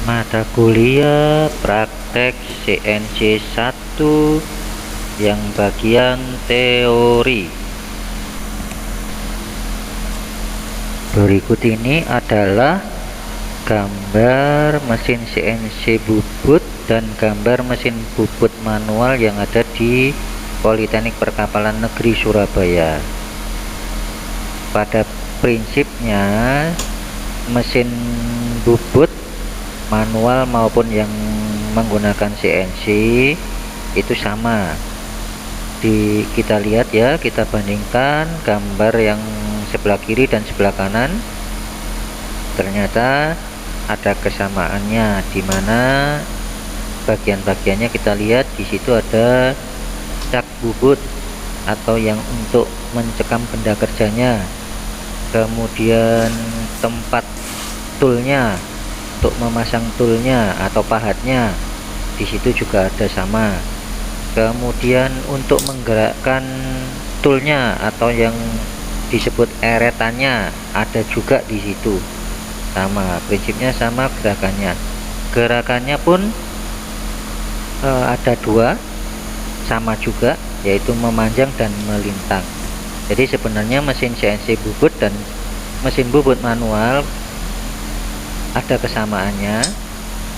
Mata kuliah praktek CNC 1 yang bagian teori. Berikut ini adalah gambar mesin CNC bubut dan gambar mesin bubut manual yang ada di Politeknik Perkapalan Negeri Surabaya. Pada prinsipnya mesin bubut manual maupun yang menggunakan CNC itu sama. Kita lihat ya, kita bandingkan gambar yang sebelah kiri dan sebelah kanan. Ternyata ada kesamaannya, di mana bagian-bagiannya kita lihat di situ ada cak bubut atau yang untuk mencekam benda kerjanya, kemudian tempat toolnya untuk memasang toolnya atau pahatnya di situ juga ada sama. Kemudian untuk menggerakkan toolnya atau yang disebut eretannya ada juga di situ sama, prinsipnya sama, gerakannya pun ada dua, sama juga, yaitu memanjang dan melintang. Jadi sebenarnya mesin CNC bubut dan mesin bubut manual ada kesamaannya,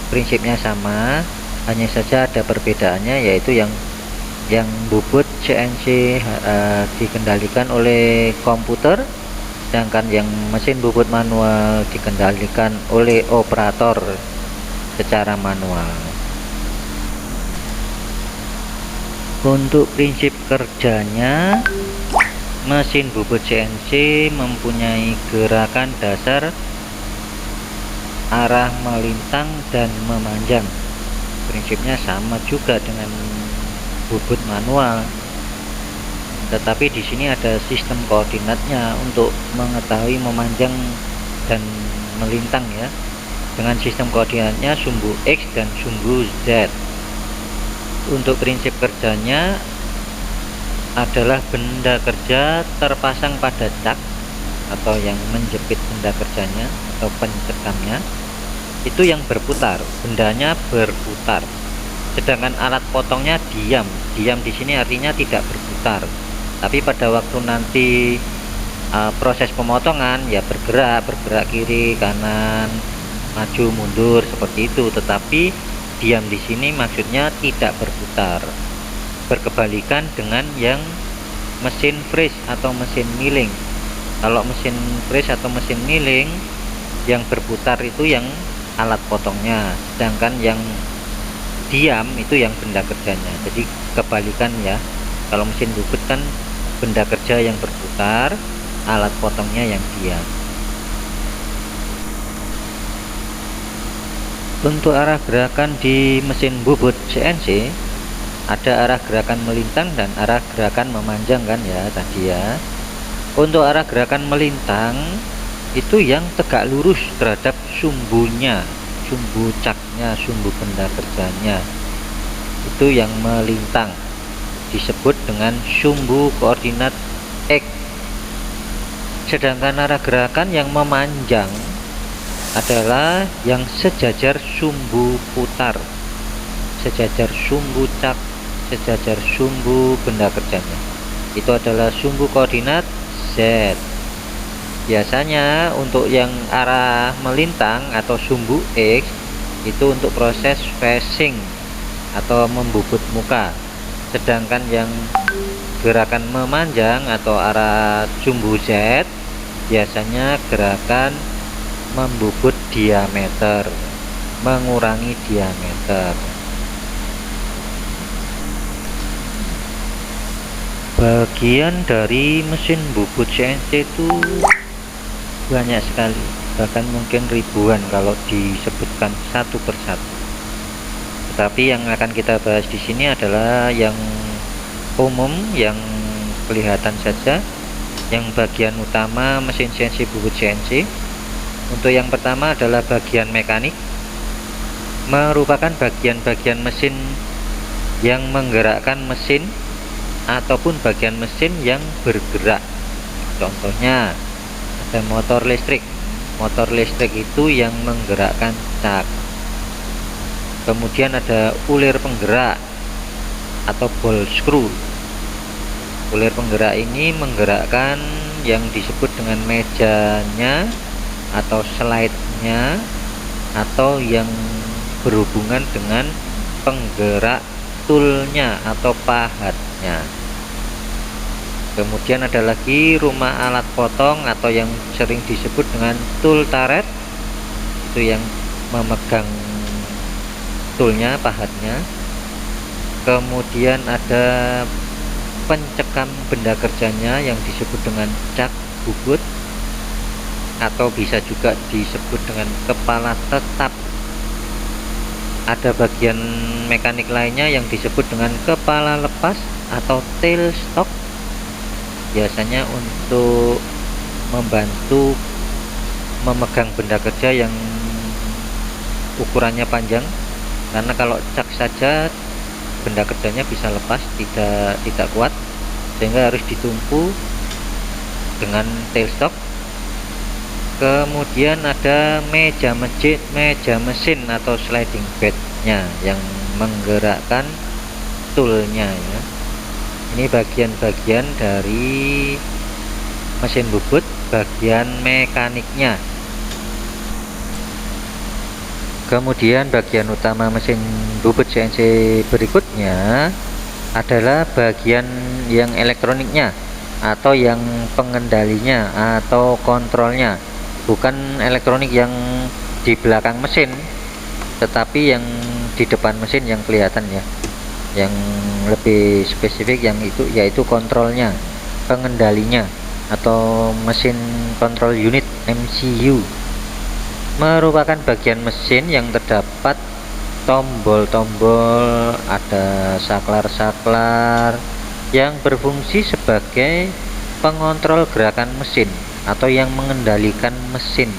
prinsipnya sama, hanya saja ada perbedaannya, yaitu yang bubut CNC dikendalikan oleh komputer, sedangkan yang mesin bubut manual dikendalikan oleh operator secara manual. Untuk prinsip kerjanya, mesin bubut CNC mempunyai gerakan dasar arah melintang dan memanjang. Prinsipnya sama juga dengan bubut manual, tetapi di sini ada sistem koordinatnya untuk mengetahui memanjang dan melintang ya, dengan sistem koordinatnya sumbu X dan sumbu Z. Untuk prinsip kerjanya adalah benda kerja terpasang pada cak atau yang menjepit benda kerjanya atau pencekamnya itu yang berputar, bendanya berputar, sedangkan alat potongnya diam di sini artinya tidak berputar, tapi pada waktu nanti proses pemotongan ya bergerak kiri kanan, maju mundur seperti itu, tetapi diam di sini maksudnya tidak berputar, berkebalikan dengan yang mesin freeze atau mesin milling. Kalau mesin freeze atau mesin milling yang berputar itu yang alat potongnya, sedangkan yang diam itu yang benda kerjanya. Jadi kebalikan ya, kalau mesin bubut kan benda kerja yang berputar, alat potongnya yang diam. Untuk arah gerakan di mesin bubut CNC ada arah gerakan melintang dan arah gerakan memanjang kan ya tadi ya. Untuk arah gerakan melintang itu yang tegak lurus terhadap sumbunya, sumbu caknya, sumbu benda kerjanya, itu yang melintang, disebut dengan sumbu koordinat X. Sedangkan arah gerakan yang memanjang adalah yang sejajar sumbu putar, sejajar sumbu cak, sejajar sumbu benda kerjanya, itu adalah sumbu koordinat Z. Biasanya untuk yang arah melintang atau sumbu X itu untuk proses facing atau membubut muka, sedangkan yang gerakan memanjang atau arah sumbu Z biasanya gerakan membubut diameter, mengurangi diameter. Bagian dari mesin bubut CNC itu banyak sekali, bahkan mungkin ribuan kalau disebutkan satu persatu. Tetapi yang akan kita bahas di sini adalah yang umum, yang kelihatan saja, yang bagian utama mesin CNC bubut CNC. Untuk yang pertama adalah bagian mekanik, merupakan bagian-bagian mesin yang menggerakkan mesin ataupun bagian mesin yang bergerak. Contohnya ada motor listrik. Motor listrik itu yang menggerakkan cak. Kemudian ada ulir penggerak atau ball screw. Ulir penggerak ini menggerakkan yang disebut dengan mejanya atau slide-nya, atau yang berhubungan dengan penggerak toolnya atau pahatnya. Kemudian ada lagi rumah alat potong atau yang sering disebut dengan tool turret, itu yang memegang toolnya, pahatnya. Kemudian ada pencekam benda kerjanya yang disebut dengan cak bubut, atau bisa juga disebut dengan kepala tetap. Ada bagian mekanik lainnya yang disebut dengan kepala lepas atau tail stock, biasanya untuk membantu memegang benda kerja yang ukurannya panjang, karena kalau cak saja benda kerjanya bisa lepas, tidak kuat, sehingga harus ditumpu dengan tail stock. Kemudian ada meja mesin atau sliding bednya yang menggerakkan toolnya ya. Ini bagian-bagian dari mesin bubut, bagian mekaniknya. Kemudian bagian utama mesin bubut CNC berikutnya adalah bagian yang elektroniknya atau yang pengendalinya atau kontrolnya. Bukan elektronik yang di belakang mesin, tetapi yang di depan mesin yang kelihatan ya. Yang lebih spesifik yang itu yaitu kontrolnya, pengendalinya, atau mesin control unit MCU. Merupakan bagian mesin yang terdapat tombol-tombol, ada saklar-saklar yang berfungsi sebagai pengontrol gerakan mesin atau yang mengendalikan mesin.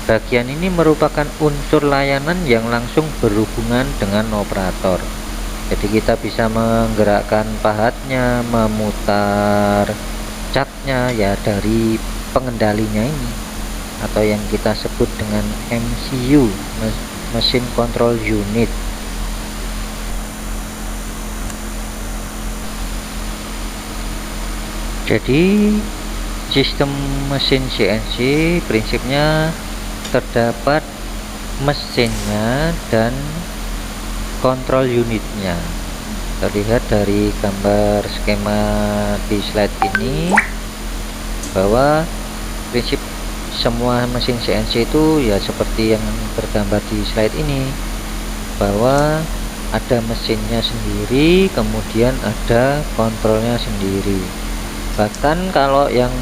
Bagian ini merupakan unsur layanan yang langsung berhubungan dengan operator. Jadi kita bisa menggerakkan pahatnya, memutar caknya ya dari pengendalinya ini, atau yang kita sebut dengan MCU, Machine Control Unit. Jadi sistem mesin CNC prinsipnya terdapat mesinnya dan kontrol unitnya. Terlihat dari gambar skema di slide ini bahwa prinsip semua mesin CNC itu ya seperti yang tergambar di slide ini, bahwa ada mesinnya sendiri, kemudian ada kontrolnya sendiri. Bahkan kalau yang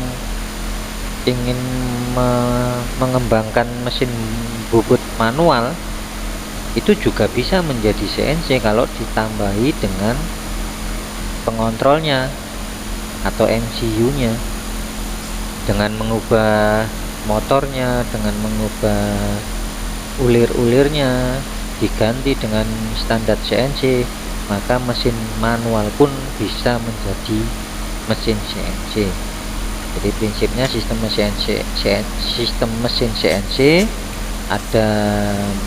ingin mengembangkan mesin bubut manual, itu juga bisa menjadi CNC kalau ditambahi dengan pengontrolnya atau MCU-nya, dengan mengubah motornya, dengan mengubah ulir-ulirnya diganti dengan standar CNC, maka mesin manual pun bisa menjadi mesin CNC. Jadi prinsipnya sistem mesin CNC ada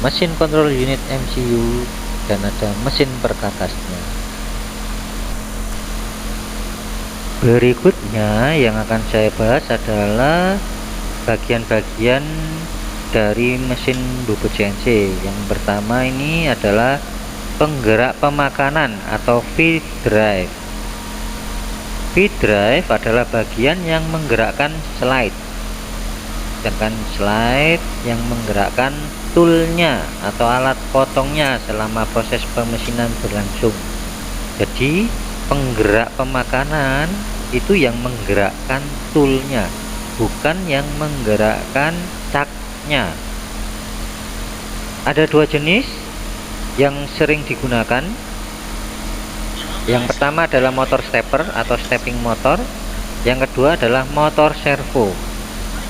mesin control unit MCU dan ada mesin perkatasnya. Berikutnya yang akan saya bahas adalah bagian-bagian dari mesin bubut CNC. Yang pertama ini adalah penggerak pemakanan atau feed drive. Feed drive adalah bagian yang menggerakkan slide, sedangkan slide yang menggerakkan toolnya atau alat potongnya selama proses pemesinan berlangsung. Jadi penggerak pemakanan itu yang menggerakkan toolnya, bukan yang menggerakkan caknya. Ada dua jenis yang sering digunakan. Yang pertama adalah motor stepper atau stepping motor. Yang kedua adalah motor servo.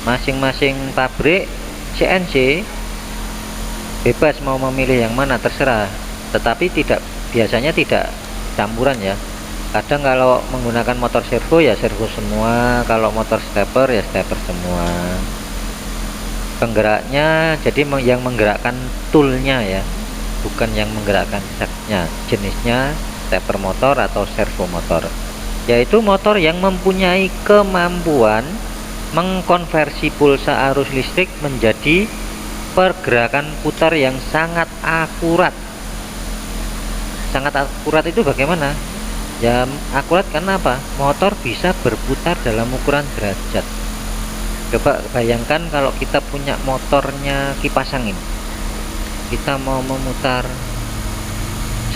Masing-masing pabrik CNC bebas mau memilih yang mana, terserah. Tetapi biasanya tidak campuran ya. Kadang kalau menggunakan motor servo ya servo semua, kalau motor stepper ya stepper semua. Penggeraknya jadi yang menggerakkan toolnya ya. bukan yang menggerakkan saknya. Jenisnya stepper motor atau servo motor, yaitu motor yang mempunyai kemampuan mengkonversi pulsa arus listrik menjadi pergerakan putar yang sangat akurat. Sangat akurat itu bagaimana? Ya akurat karena apa? Motor bisa berputar dalam ukuran derajat. Coba bayangkan kalau kita punya motornya kipas angin, kita mau memutar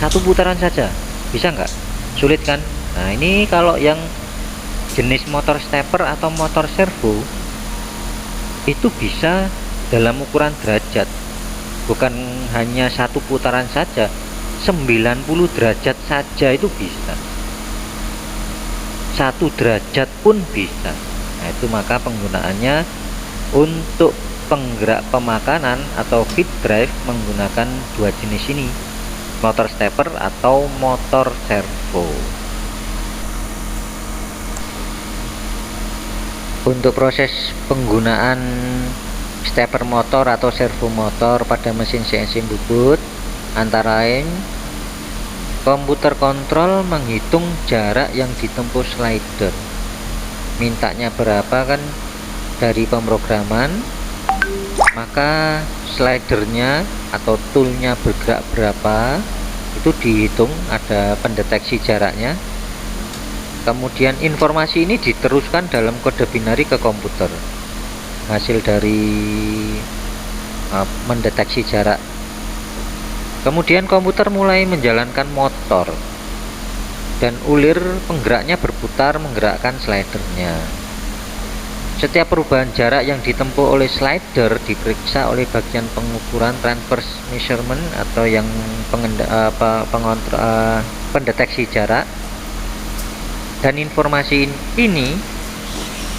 satu putaran saja, bisa nggak? Sulit kan? Nah ini kalau yang jenis motor stepper atau motor servo itu bisa dalam ukuran derajat, bukan hanya satu putaran saja, 90 derajat saja itu bisa, 1 derajat pun bisa. Nah itu maka penggunaannya untuk penggerak pemakanan atau feed drive menggunakan dua jenis ini, motor stepper atau motor servo. Untuk proses penggunaan stepper motor atau servo motor pada mesin CNC bubut antara lain komputer kontrol menghitung jarak yang ditempuh slider, mintanya berapa kan dari pemrograman, maka slidernya atau toolnya bergerak berapa itu dihitung, ada pendeteksi jaraknya. Kemudian informasi ini diteruskan dalam kode binari ke komputer, hasil dari mendeteksi jarak. Kemudian komputer mulai menjalankan motor dan ulir penggeraknya berputar menggerakkan slidernya. Setiap perubahan jarak yang ditempuh oleh slider diperiksa oleh bagian pengukuran transverse measurement atau yang pendeteksi jarak, dan informasi ini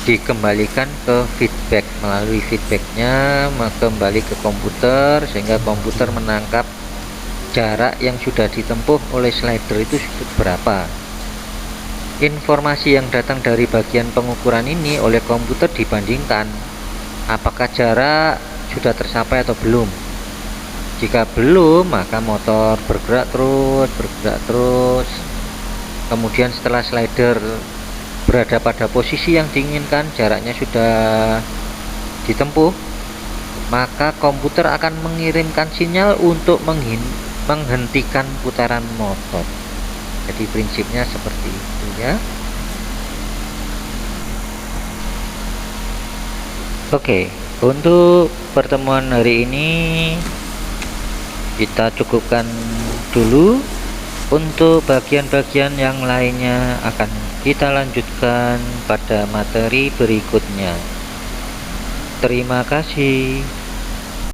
dikembalikan ke feedback. Melalui feedbacknya kembali ke komputer sehingga komputer menangkap jarak yang sudah ditempuh oleh slider itu berapa. Informasi yang datang dari bagian pengukuran ini oleh komputer dibandingkan apakah jarak sudah tercapai atau belum. Jika belum, maka motor bergerak terus. Kemudian setelah slider berada pada posisi yang diinginkan, jaraknya sudah ditempuh, maka komputer akan mengirimkan sinyal untuk menghentikan putaran motor. Jadi prinsipnya seperti itu ya. Oke, untuk pertemuan hari ini kita cukupkan dulu. Untuk bagian-bagian yang lainnya akan kita lanjutkan pada materi berikutnya. Terima kasih.